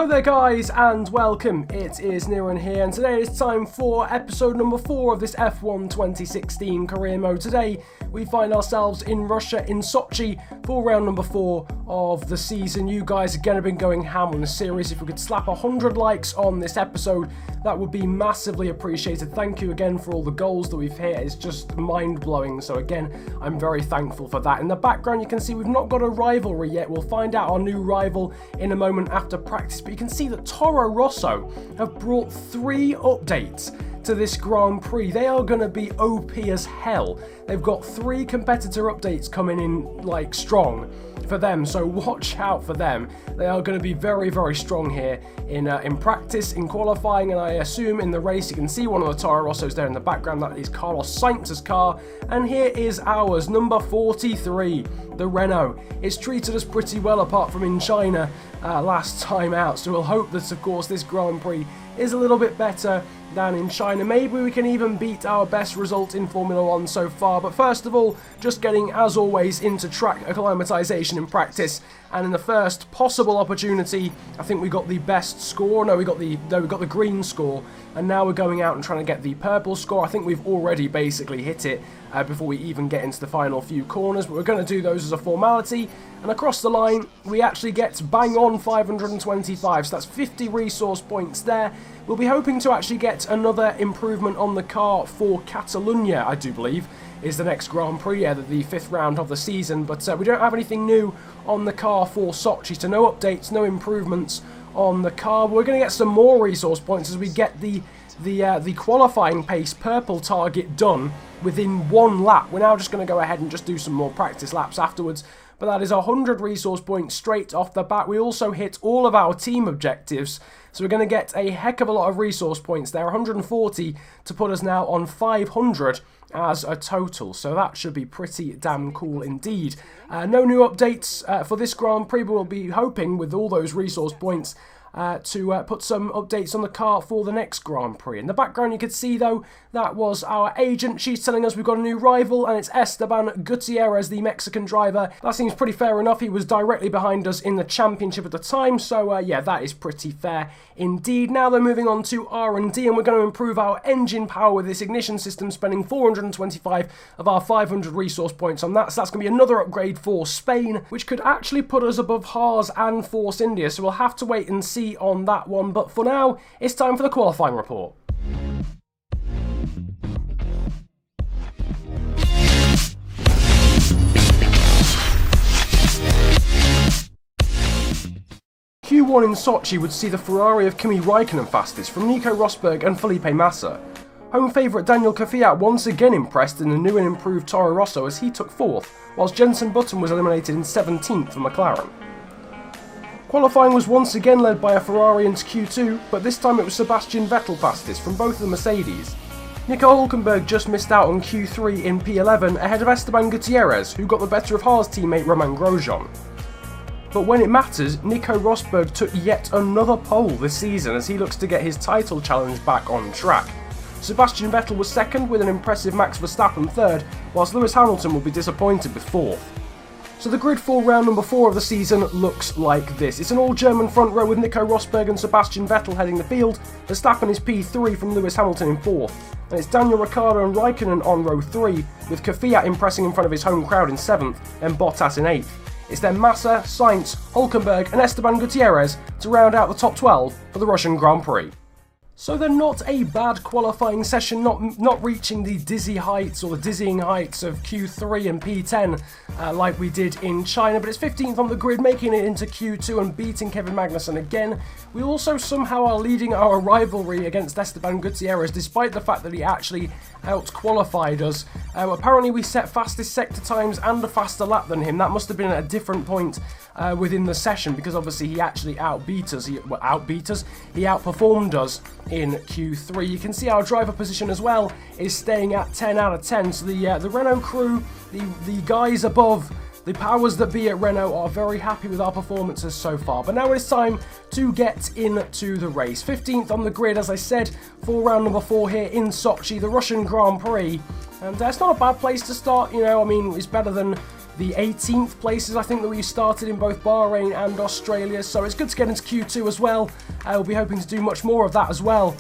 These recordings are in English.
Hello there guys and welcome, it is Niran here and today it's time for episode number 4 of this F1 2016 career mode. Today we find ourselves in Russia in Sochi for round number 4 of the season. You guys again have been going ham on the series. If we could slap 100 likes on this episode, that would be massively appreciated. Thank you again for all the goals that we've hit, it's just mind-blowing, so again I'm very thankful for that. In the background you can see we've not got a rivalry yet. We'll find out our new rival in a moment after practice, but you can see that Toro Rosso have brought 3 updates to this Grand Prix. They are going to be OP as hell. They've got 3 competitor updates coming in like strong for them, so watch out for them. They are going to be very, very strong here in practice, in qualifying, and I assume in the race. You can see one of the Toro Rossos there in the background. That is Carlos Sainz's car, and here is ours, number 43, the Renault. It's treated us pretty well apart from in China last time out, so we'll hope that of course this Grand Prix is a little bit better than in China. Maybe we can even beat our best result in Formula 1 so far, but first of all, just getting as always into track acclimatization in practice, and in the first possible opportunity, I think we got the best score. No, we got the green score, and now we're going out and trying to get the purple score. I think we've already basically hit it before we even get into the final few corners, but we're going to do those as a formality, and across the line we actually get bang on 525, so that's 50 resource points there. We'll be hoping to actually get another improvement on the car for Catalonia, I do believe, is the next Grand Prix, the 5th round of the season, but we don't have anything new on the car for Sochi, so no updates, no improvements on the car. We're going to get some more resource points as we get the qualifying pace purple target done within 1 lap. We're now just going to go ahead and just do some more practice laps afterwards, but that is 100 resource points straight off the bat. We also hit all of our team objectives, so we're going to get a heck of a lot of resource points there, 140 to put us now on 500 as a total, so that should be pretty damn cool indeed. No new updates for this Grand Prix, but we'll be hoping with all those resource points to put some updates on the car for the next Grand Prix. In the background you could see though, that was our agent. She's telling us we've got a new rival, and it's Esteban Gutierrez, the Mexican driver. That seems pretty fair enough. He was directly behind us in the championship at the time, so yeah, that is pretty fair indeed. Now they're moving on to R&D, and we're going to improve our engine power with this ignition system, spending 425 of our 500 resource points on that, so that's going to be another upgrade for Spain, which could actually put us above Haas and Force India, so we'll have to wait and see on that one, but for now it's time for the qualifying report. Q1 in Sochi would see the Ferrari of Kimi Raikkonen fastest from Nico ROSBERG and Felpe MASSA. Home favourite Daniel Kvyat once again impressed in the new and improved Toro Rosso as he took 4th, whilst Jenson Button was eliminated in 17th for McLaren. Qualifying was once again led by a Ferrari into Q2, but this time it was Sebastian Vettel fastest from both of the Mercedes. Nico Hulkenberg just missed out on Q3 in P11 ahead of Esteban Gutierrez, who got the better of Haas teammate Romain Grosjean. But when it matters, Nico Rosberg took yet another pole this season as he looks to get his title challenge back on track. Sebastian Vettel was 2nd with an impressive Max Verstappen 3rd, whilst Lewis Hamilton will be disappointed with 4th. So the grid for round number 4 of the season looks like this. It's an all-German front row with Nico Rosberg and Sebastian Vettel heading the field. Verstappen is P3 from Lewis Hamilton in 4th. And it's Daniel Ricciardo and Raikkonen on row 3, with Kvyat impressing in front of his home crowd in 7th, and Bottas in 8th. It's then Massa, Sainz, Hulkenberg and Esteban Gutierrez to round out the top 12 for the Russian Grand Prix. So they're not a bad qualifying session, not reaching the dizzy heights or the dizzying heights of Q3 and P10 like we did in China, but it's 15th on the grid, making it into Q2 and beating Kevin Magnussen again. We also somehow are leading our rivalry against Esteban Gutierrez, despite the fact that he actually out-qualified us. Apparently we set fastest sector times and a faster lap than him. That must have been at a different point within the session, because obviously he actually outbeat us. He outperformed us in Q3. You can see our driver position as well is staying at 10 out of 10. So the Renault crew, the guys above, the powers that be at Renault are very happy with our performances so far. But now it's time to get into the race. 15th on the grid, as I said, for round number 4 here in Sochi, the Russian Grand Prix. And it's not a bad place to start, you know. I mean, it's better than the 18th places, I think, that we started in both Bahrain and Australia. So it's good to get into Q2 as well. We'll be hoping to do much more of that as well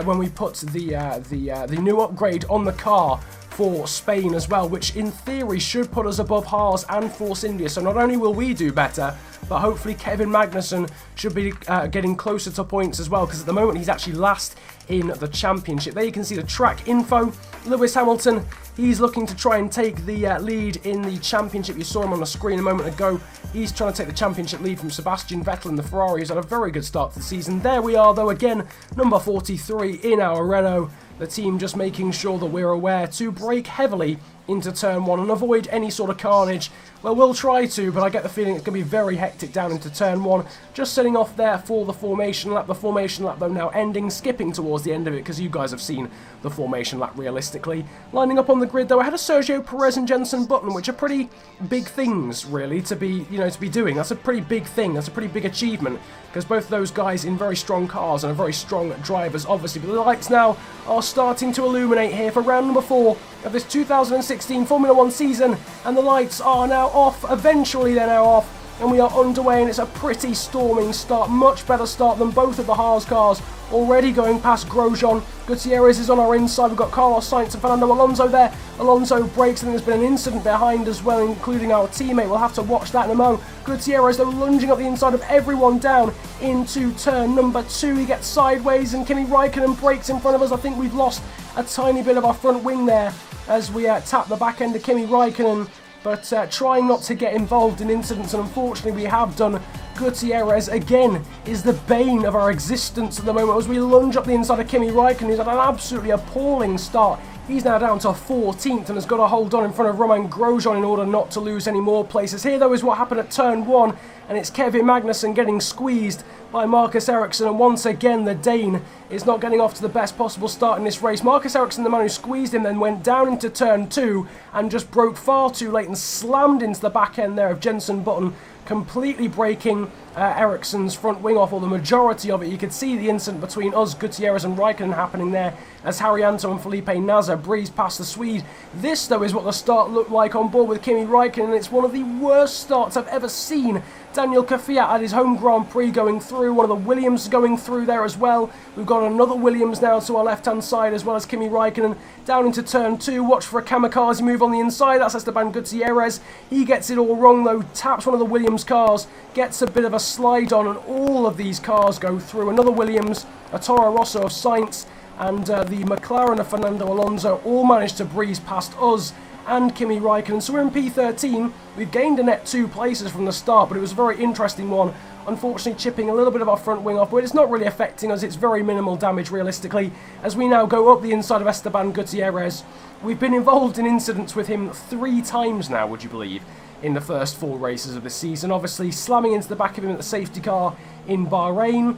when we put the new upgrade on the car for Spain as well, which in theory should put us above Haas and Force India. So not only will we do better, but hopefully Kevin Magnussen should be getting closer to points as well, because at the moment he's actually last in the championship. There you can see the track info. Lewis Hamilton, he's looking to try and take the lead in the championship. You saw him on the screen a moment ago. He's trying to take the championship lead from Sebastian Vettel in the Ferrari, who's had a very good start to the season. There we are, though, again, number 43 in our Renault. The team just making sure that we're aware to brake heavily into turn 1 and avoid any sort of carnage. Well, we'll try to, but I get the feeling it's going to be very hectic down into turn 1. Just setting off there for the formation lap. The formation lap, though, now ending, skipping towards the end of it, because you guys have seen the formation lap realistically. Lining up on the grid, though, ahead of Sergio Perez and Jenson Button, which are pretty big things, really, to be doing. That's a pretty big thing. That's a pretty big achievement, because both of those guys in very strong cars and are very strong drivers, obviously. But the lights now are starting to illuminate here for round number 4 of this 2016 Formula 1 season, and the lights are now off. Eventually they're now off, and we are underway, and it's a pretty storming start. Much better start than both of the Haas cars. Already going past Grosjean. Gutierrez is on our inside. We've got Carlos Sainz and Fernando Alonso there. Alonso brakes, and there's been an incident behind as well, including our teammate. We'll have to watch that in a moment. Gutierrez, though, lunging up the inside of everyone down into turn number 2. He gets sideways, and Kimi Raikkonen brakes in front of us. I think we've lost a tiny bit of our front wing there as we tap the back end of Kimi Raikkonen, but trying not to get involved in incidents, and unfortunately we have done. Gutierrez, again, is the bane of our existence at the moment as we lunge up the inside of Kimi Raikkonen, who's had an absolutely appalling start. He's now down to 14th and has got to hold on in front of Romain Grosjean in order not to lose any more places. Here, though, is what happened at turn 1, and it's Kevin Magnussen getting squeezed by Marcus Ericsson, and once again the Dane is not getting off to the best possible start in this race. Marcus Ericsson, the man who squeezed him, then went down into turn 2 and just broke far too late and slammed into the back end there of Jenson Button, completely breaking Ericsson's front wing off, or the majority of it. You could see the incident between us, Gutierrez and Raikkonen happening there as Haryanto and Felipe Nasr breezed past the Swede. This, though, is what the start looked like on board with Kimi Raikkonen, and it's one of the worst starts I've ever seen. Daniel Kvyat at his home Grand Prix going through, one of the Williams going through there as well. We've got another Williams now to our left-hand side, as well as Kimi Raikkonen down into turn 2. Watch for a kamikaze move on the inside. That's Esteban Gutierrez. He gets it all wrong, though, taps one of the Williams cars, gets a bit of a slide on, and all of these cars go through. Another Williams, a Toro Rosso of Sainz, and the McLaren of Fernando Alonso all managed to breeze past us and Kimi Raikkonen. So we're in P13. We've gained a net 2 places from the start, but it was a very interesting one. Unfortunately, chipping a little bit of our front wing off, but it's not really affecting us. It's very minimal damage, realistically, as we now go up the inside of Esteban Gutierrez. We've been involved in incidents with him 3 times now, would you believe, in the first 4 races of the season. Obviously, slamming into the back of him at the safety car in Bahrain.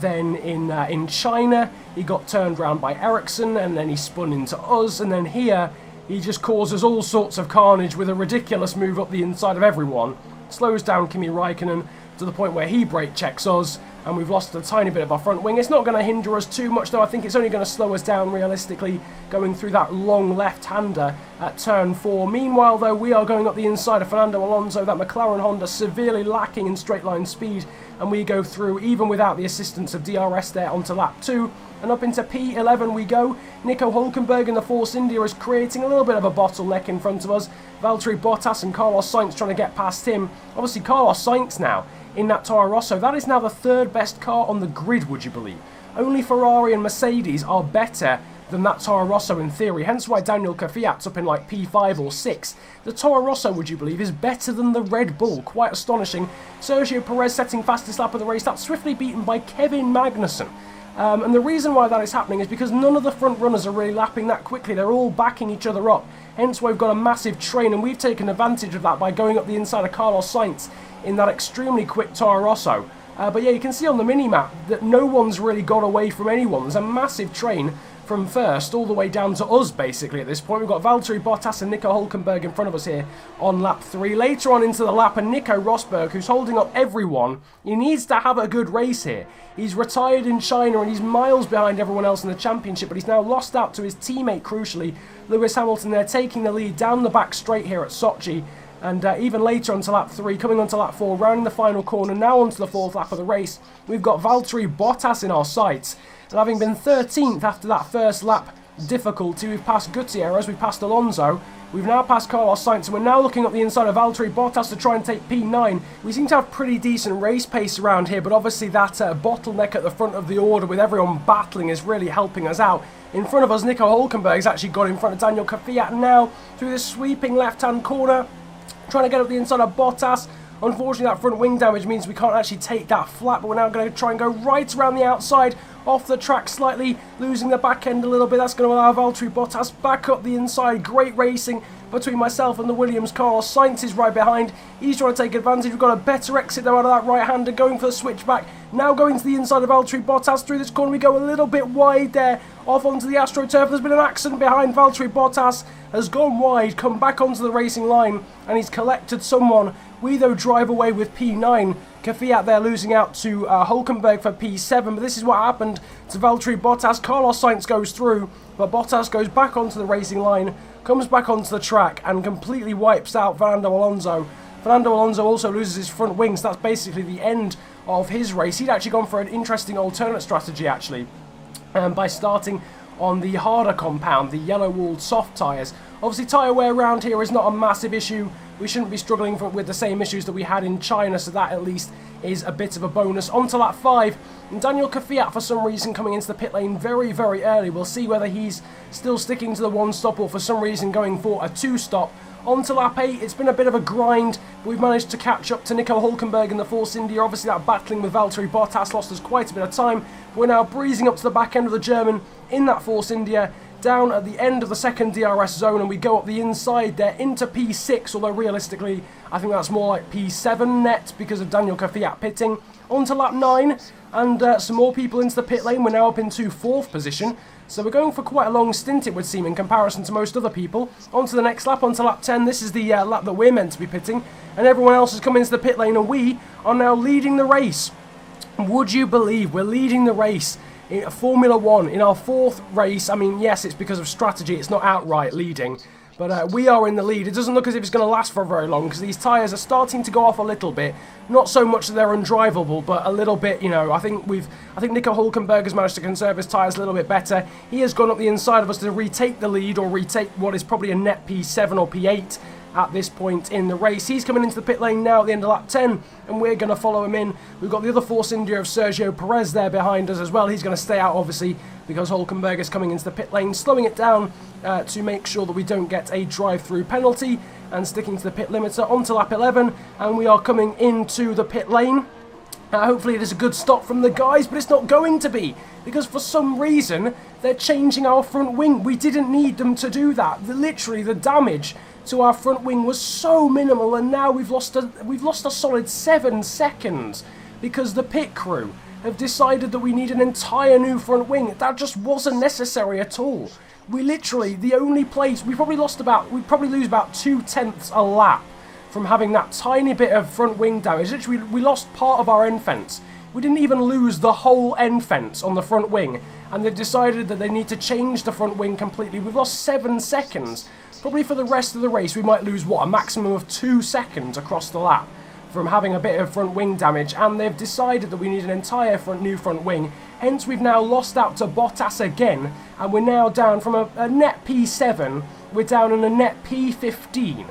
Then in China, he got turned round by Ericsson, and then he spun into us, and then here, he just causes all sorts of carnage with a ridiculous move up the inside of everyone. Slows down Kimi Raikkonen to the point where he brake checks us, and we've lost a tiny bit of our front wing. It's not going to hinder us too much, though. I think it's only going to slow us down realistically, going through that long left-hander at turn 4. Meanwhile, though, we are going up the inside of Fernando Alonso, that McLaren Honda severely lacking in straight-line speed, and we go through, even without the assistance of DRS there, onto lap 2. And up into P11 we go. Nico Hülkenberg in the Force India is creating a little bit of a bottleneck in front of us. Valtteri Bottas and Carlos Sainz trying to get past him. Obviously, Carlos Sainz now in that Toro Rosso. That is now the 3rd best car on the grid, would you believe? Only Ferrari and Mercedes are better than that Toro Rosso in theory, hence why Daniel Kvyat's up in like P5 or 6. The Toro Rosso, would you believe, is better than the Red Bull. Quite astonishing. Sergio Perez setting fastest lap of the race. That's swiftly beaten by Kevin Magnussen. And the reason why that is happening is because none of the front runners are really lapping that quickly. They're all backing each other up. Hence why we've got a massive train, and we've taken advantage of that by going up the inside of Carlos Sainz in that extremely quick Toro Rosso. But yeah, you can see on the mini-map that no one's really got away from anyone. There's a massive train from first all the way down to us, basically, at this point. We've got Valtteri Bottas and Nico Hülkenberg in front of us here on lap 3. Later on into the lap, and Nico ROSBERG, who's holding up everyone. He needs to have a good race here. He's retired in China, and he's miles behind everyone else in the championship, but he's now lost out to his teammate, crucially, Lewis Hamilton. They're taking the lead down the back straight here at Sochi. And even later onto lap 3, coming onto lap 4, rounding the final corner, now onto the 4th lap of the race, we've got Valtteri Bottas in our sights. And having been 13th after that first lap difficulty, we've passed Gutierrez, we've passed Alonso, we've now passed Carlos Sainz, and we're now looking up the inside of Valtteri Bottas to try and take P9. We seem to have pretty decent race pace around here, but obviously that bottleneck at the front of the order with everyone battling is really helping us out. In front of us, Nico Hülkenberg's actually got in front of Daniel Kvyat now through this sweeping left-hand corner, trying to get up the inside of Bottas. Unfortunately, that front wing damage means we can't actually take that flat, but we're now going to try and go right around the outside, off the track slightly, losing the back end a little bit. That's going to allow Valtteri Bottas back up the inside. Great racing between myself and the Williams. Carlos Sainz is right behind. He's trying to take advantage. We've got a better exit though out of that right-hander, going for the switchback. Now going to the inside of Valtteri Bottas. Through this corner we go a little bit wide there, off onto the AstroTurf. There's been an accident behind. Valtteri Bottas has gone wide, come back onto the racing line, and he's collected someone. We, though, drive away with P9. Kvyat there losing out to Hülkenberg for P7, but this is what happened to Valtteri Bottas. Carlos Sainz goes through, but Bottas goes back onto the racing line, comes back onto the track, and completely wipes out Fernando Alonso. Fernando Alonso also loses his front wings. That's basically the end of his race. He'd actually gone for an interesting alternate strategy, actually, by starting on the harder compound, the yellow-walled soft tyres. Obviously, tyre wear around here is not a massive issue. We shouldn't be struggling with the same issues that we had in China, so that at least is a bit of a bonus. On to lap 5, and Daniel Kvyat for some reason coming into the pit lane very, very early. We'll see whether he's still sticking to the one stop or for some reason going for a 2-stop. On to lap 8, it's been a bit of a grind, but we've managed to catch up to Nico Hülkenberg in the Force India. Obviously that battling with Valtteri Bottas lost us quite a bit of time. We're now breezing up to the back end of the German in that Force India, down at the end of the second DRS zone, and we go up the inside there into P6, although realistically I think that's more like P7 net because of Daniel Kvyat pitting. On to lap 9, and some more people into the pit lane. We're now up into 4th position, so we're going for quite a long stint, it would seem, in comparison to most other people. On to the next lap, on to lap 10. This is the lap that we're meant to be pitting, and everyone else has come into the pit lane, and we are now leading the race. Would you believe we're leading the race in Formula 1 in our 4th race? I mean, yes, it's because of strategy, it's not outright leading, but we are in the lead. It doesn't look as if it's going to last for very long because these tyres are starting to go off a little bit. Not so much that they're undrivable, but a little bit, you know. I think Nico Hülkenberg has managed to conserve his tyres a little bit better. He has gone up the inside of us to retake the lead, or retake what is probably a net P7 or P8 at this point in the race. He's coming into the pit lane now at the end of lap 10, and we're going to follow him in. We've got the other Force India of Sergio Perez there behind us as well. He's going to stay out, obviously, because Hülkenberg is coming into the pit lane, slowing it down to make sure that we don't get a drive-through penalty, and sticking to the pit limiter. On to lap 11, and we are coming into the pit lane. Hopefully it is a good stop from the guys, but it's not going to be, because for some reason they're changing our front wing. We didn't need them to do that. Literally, the damage to our front wing was so minimal, and now we've lost a solid 7 seconds because the pit crew have decided that we need an entire new front wing. That just wasn't necessary at all. We literally, the only place, we'd probably lose about 2/10 a lap from having that tiny bit of front wing damage. Literally, we lost part of our end fence. We didn't even lose the whole end fence on the front wing, and they've decided that they need to change the front wing completely. We've lost 7 seconds. Probably for the rest of the race we might lose, what, a maximum of 2 seconds across the lap from having a bit of front wing damage, and they've decided that we need an entire new front wing. Hence we've now lost out to Bottas again, and we're now down from a net P7, we're down in a net P15.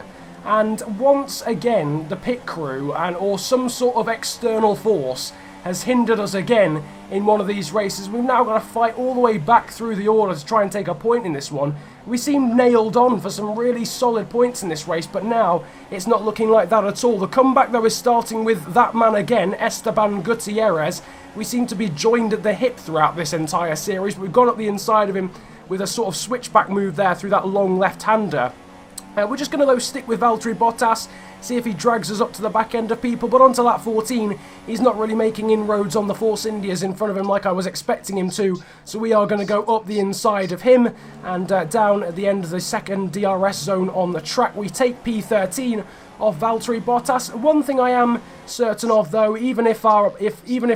And once again, the pit crew or some sort of external force has hindered us again in one of these races. We've now got to fight all the way back through the order to try and take a point in this one. We seem nailed on for some really solid points in this race, but now it's not looking like that at all. The comeback, though, is starting with that man again, Esteban Gutierrez. We seem to be joined at the hip throughout this entire series. We've gone up the inside of him with a sort of switchback move there through that long left-hander. We're just going to, though, stick with Valtteri Bottas, see if he drags us up to the back end of people. But on to lap 14, he's not really making inroads on the Force Indias in front of him like I was expecting him to. So we are going to go up the inside of him and down at the end of the second DRS zone on the track. We take P13 off Valtteri Bottas. One thing I am certain of, though, even if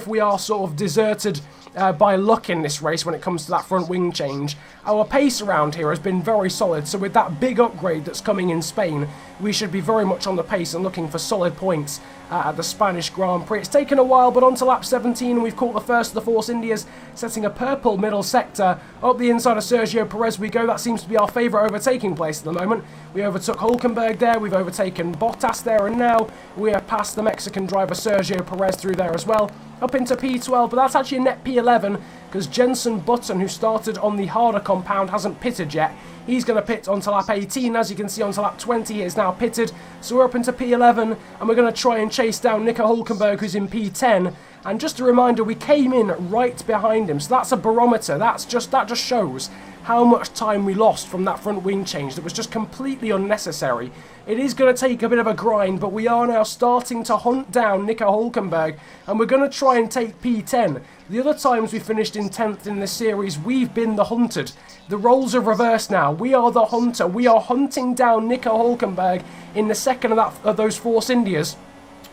we are sort of deserted by luck in this race when it comes to that front wing change. Our pace around here has been very solid, so with that big upgrade that's coming in Spain, we should be very much on the pace and looking for solid points at the Spanish Grand Prix. It's taken a while, but on to lap 17, and we've caught the first of the Force Indias, setting a purple middle sector. Up the inside of Sergio Perez we go. That seems to be our favourite overtaking place at the moment. We overtook Hülkenberg there, we've overtaken Bottas there, and now we are past the Mexican driver Sergio Perez through there as well. Up into P12, but that's actually a net P11, because Jenson Button, who started on the harder compound, hasn't pitted yet. He's going to pit onto lap 18. As you can see, onto lap 20 he is now pitted. So we're up into P11, and we're going to try and chase down Nico Hülkenberg, who's in P10. And just a reminder, we came in right behind him, so that's a barometer. That just shows how much time we lost from that front wing change that was just completely unnecessary. It is going to take a bit of a grind, but we are now starting to hunt down Nico Hülkenberg, and we're going to try and take P10. The other times we finished in 10th in this series, we've been the hunted. The roles are reversed now. We are the hunter. We are hunting down Nico Hülkenberg in the second of those Force Indias.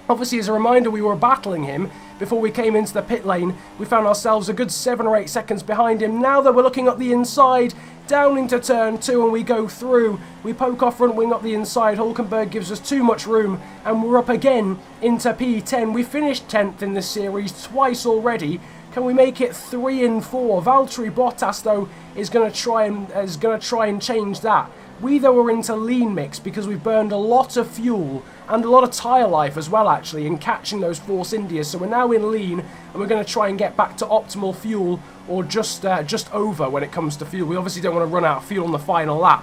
Obviously, as a reminder, we were battling him before we came into the pit lane. We found ourselves a good 7 or 8 seconds behind him. Now that we're looking up the inside, down into turn 2, and we go through. We poke our front wing up the inside. Hülkenberg gives us too much room, and we're up again into P10. We finished 10th in this series twice already. Can we make it 3 and 4? Valtteri Bottas, though, is going to try and change that. We, though, are into lean mix because we've burned a lot of fuel and a lot of tyre life as well, actually, in catching those Force Indias. So we're now in lean, and we're going to try and get back to optimal fuel, or just over when it comes to fuel. We obviously don't want to run out of fuel on the final lap.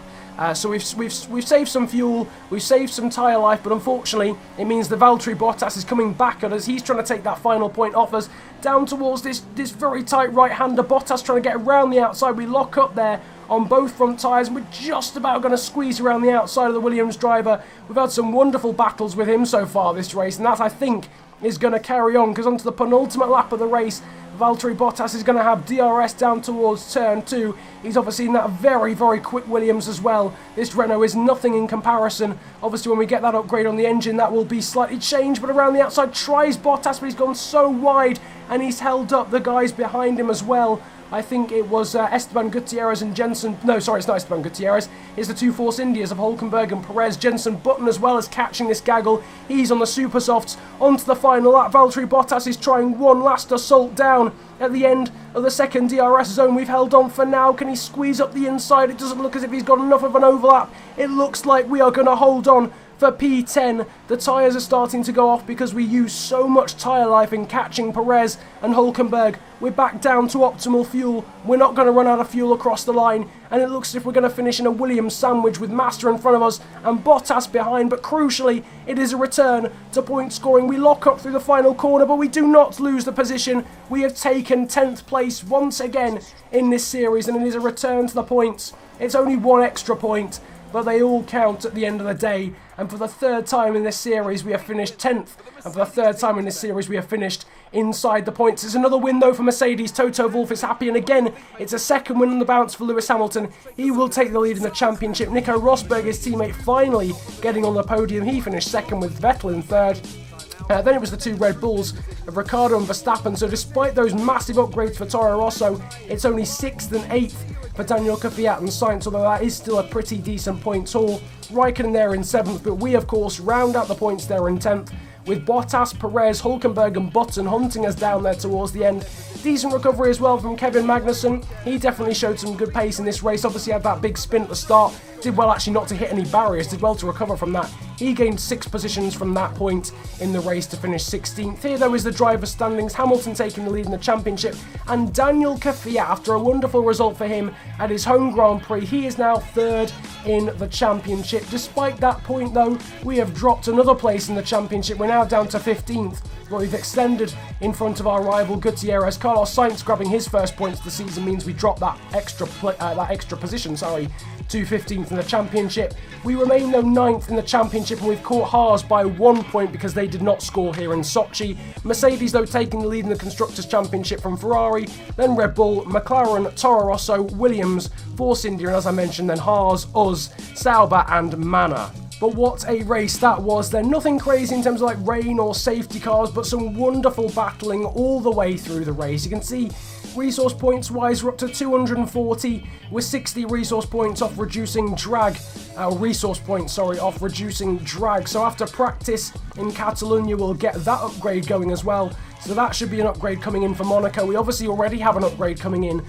So we've saved some fuel, we've saved some tyre life, but unfortunately it means the Valtteri Bottas is coming back at us. He's trying to take that final point off us, down towards this very tight right-hander. Bottas trying to get around the outside. We lock up there on both front tyres, and we're just about going to squeeze around the outside of the Williams driver. We've had some wonderful battles with him so far this race, and that, I think, is going to carry on, because onto the penultimate lap of the race, Valtteri Bottas is going to have DRS down towards turn 2. He's obviously in that very, very quick Williams as well. This Renault is nothing in comparison. Obviously, when we get that upgrade on the engine, that will be slightly changed, but around the outside tries Bottas, but he's gone so wide, and he's held up the guys behind him as well. I think it was Esteban Gutierrez and Jenson... No, sorry, it's not Esteban Gutierrez. It's the two Force Indias of Hülkenberg and Perez. Jenson Button as well as catching this gaggle. He's on the super softs. Onto the final lap. Valtteri Bottas is trying one last assault down at the end of the second DRS zone. We've held on for now. Can he squeeze up the inside? It doesn't look as if he's got enough of an overlap. It looks like we are going to hold on for P10. The tyres are starting to go off because we use so much tyre life in catching Perez and Hülkenberg. We're back down to optimal fuel. We're not going to run out of fuel across the line, and it looks as if we're going to finish in a Williams sandwich with Massa in front of us and Bottas behind, but crucially it is a return to point scoring. We lock up through the final corner, but we do not lose the position. We have taken 10th place once again in this series, and it is a return to the points. It's only one extra point, but they all count at the end of the day. And for the third time in this series, we have finished 10th. And for the third time in this series, we have finished inside the points. It's another win, though, for Mercedes. Toto Wolff is happy. And again, it's a second win on the bounce for Lewis Hamilton. He will take the lead in the championship. Nico ROSBERG, his teammate, finally getting on the podium. He finished second with Vettel in third. Then it was the two Red Bulls of Ricciardo and Verstappen. So despite those massive upgrades for Toro Rosso, it's only 6th and 8th for Daniel Kvyat and Sainz, although that is still a pretty decent points haul. Raikkonen there in 7th, but we of course round out the points there in 10th, with Bottas, Perez, Hülkenberg and Button hunting us down there towards the end. Decent recovery as well from Kevin Magnussen. He definitely showed some good pace in this race. Obviously had that big spin at the start. Did well actually not to hit any barriers. Did well to recover from that. He gained 6 positions from that point in the race to finish 16th. Here though is the driver's standings. Hamilton taking the lead in the championship. And Daniel Kvyat, after a wonderful result for him at his home Grand Prix, he is now 3rd in the championship. Despite that point though, we have dropped another place in the championship. We're now down to 15th. But we've extended in front of our rival Gutierrez. Carlos Sainz grabbing his first points of the season means we drop that extra position to 15th in the championship. We remain though 9th in the championship, and we've caught Haas by 1 point because they did not score here in Sochi. Mercedes though taking the lead in the Constructors' Championship from Ferrari, then Red Bull, McLaren, Toro Rosso, Williams, Force India, and as I mentioned then Haas, us, Sauber and Manor. But what a race that was then. Nothing crazy in terms of like rain or safety cars, but some wonderful battling all the way through the race. You can see Resource points wise, we're up to 240 with 60 resource points off reducing drag. Resource points, sorry, off reducing drag. So after practice in Catalonia, we'll get that upgrade going as well. So that should be an upgrade coming in for Monaco. We obviously already have an upgrade coming in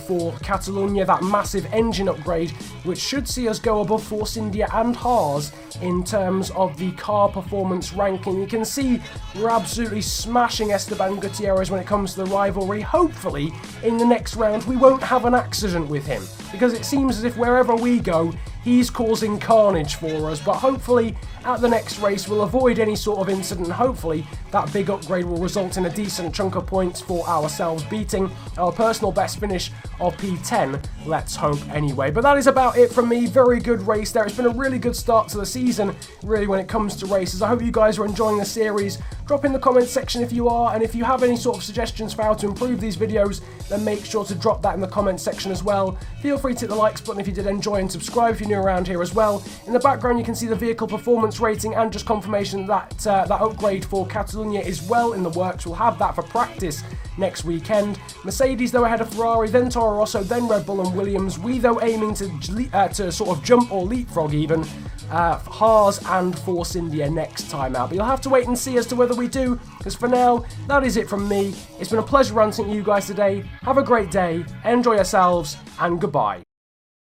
for Catalonia, that massive engine upgrade, which should see us go above Force India and Haas in terms of the car performance ranking. You can see we're absolutely smashing Esteban Gutierrez when it comes to the rivalry. Hopefully, in the next round, we won't have an accident with him, because it seems as if wherever we go, he's causing carnage for us. But hopefully, at the next race, we'll avoid any sort of incident. Hopefully, that big upgrade will result in a decent chunk of points for ourselves, beating our personal best finish of P10. Let's hope anyway. But that is about it from me. Very good race there. It's been a really good start to the season, really, when it comes to races. I hope you guys are enjoying the series. Drop in the comments section if you are, and if you have any sort of suggestions for how to improve these videos, then make sure to drop that in the comments section as well. Feel free to hit the likes button if you did enjoy, and subscribe if you're new around here as well. In the background, you can see the vehicle performance rating and just confirmation that that upgrade for Catalonia is well in the works. We'll have that for practice next weekend. Mercedes, though, ahead of Ferrari, then Toro Rosso, then Red Bull and Williams. We, though, aiming to sort of jump or leapfrog even Haas and Force India next time out. But you'll have to wait and see as to whether we do, because for now, that is it from me. It's been a pleasure ranting to you guys today. Have a great day, enjoy yourselves, and goodbye.